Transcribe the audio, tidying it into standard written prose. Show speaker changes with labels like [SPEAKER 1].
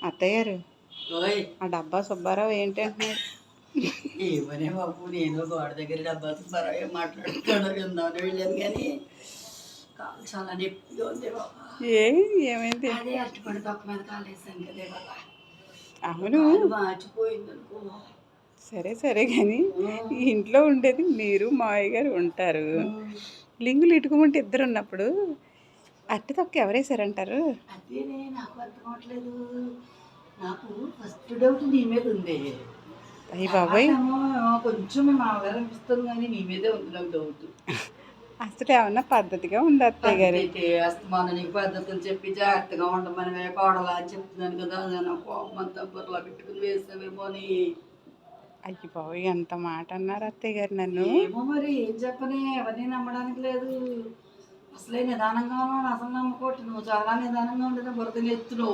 [SPEAKER 1] అత్తయ్య గారు
[SPEAKER 2] ఓయ్
[SPEAKER 1] ఆ డబ్బా సుబ్బారావు ఏంటంటున్నాడు?
[SPEAKER 2] ఏమనే బాబు, నేను గోడ దగ్గర డబ్బా సుబ్బారావు మాట్లాడుతాడో విందామని వెళ్ళాను కానీ కాలు చాలా నొప్పిగా ఉంది బాబా.
[SPEAKER 1] ఏమైంది?
[SPEAKER 2] అదే అట్టుపడి తొక్క మీద కాలు వేసాను కదే బాబా.
[SPEAKER 1] అవును,
[SPEAKER 2] కాలు మార్చిపోయింది అనుకో.
[SPEAKER 1] సరే సరే కానీ ఈ ఇంట్లో ఉండేది మీరు మావయ్య గారు ఉంటారు. లింగులు ఇటుకముంటే ఇద్దరు ఉన్నప్పుడు అట్టి తొక్క ఎవరేసారంటారు?
[SPEAKER 2] అదేనే నాకు అర్థం అవట్లేదు. నాకు ఫస్ట్ డౌట్ నీ మీద ఉంది.
[SPEAKER 1] అయ్యి బాబాయ్,
[SPEAKER 2] కొంచెం మా మామగారు అనిపిస్తుంది కానీ నీ మీదే ఉంది నాకు డౌట్.
[SPEAKER 1] అసలు ఏమన్నా పద్ధతిగా ఉంది అత్తయ్య గారు?
[SPEAKER 2] అయితే అస్తమానం నీకు పద్ధతులు చెప్పి జాగ్రత్తగా ఉండమని కోడలా అని చెప్తున్నాను కదా, నా కోపం అంతా బుర్రలో పెట్టుకుని వేసావేమో అని.
[SPEAKER 1] అయ్యి బాబాయ్, ఎంత మాట అన్నారు అత్తయ్య గారు నన్ను.
[SPEAKER 2] ఏమో మరి ఏం చెప్పని, ఎవరిని నమ్మడానికి లేదు. అసలే నిదానంగా ఉన్నాడు, అసలు నమ్మకోటి. నువ్వు చాలా నిదానంగా ఉండేది బురదలు ఎత్తును.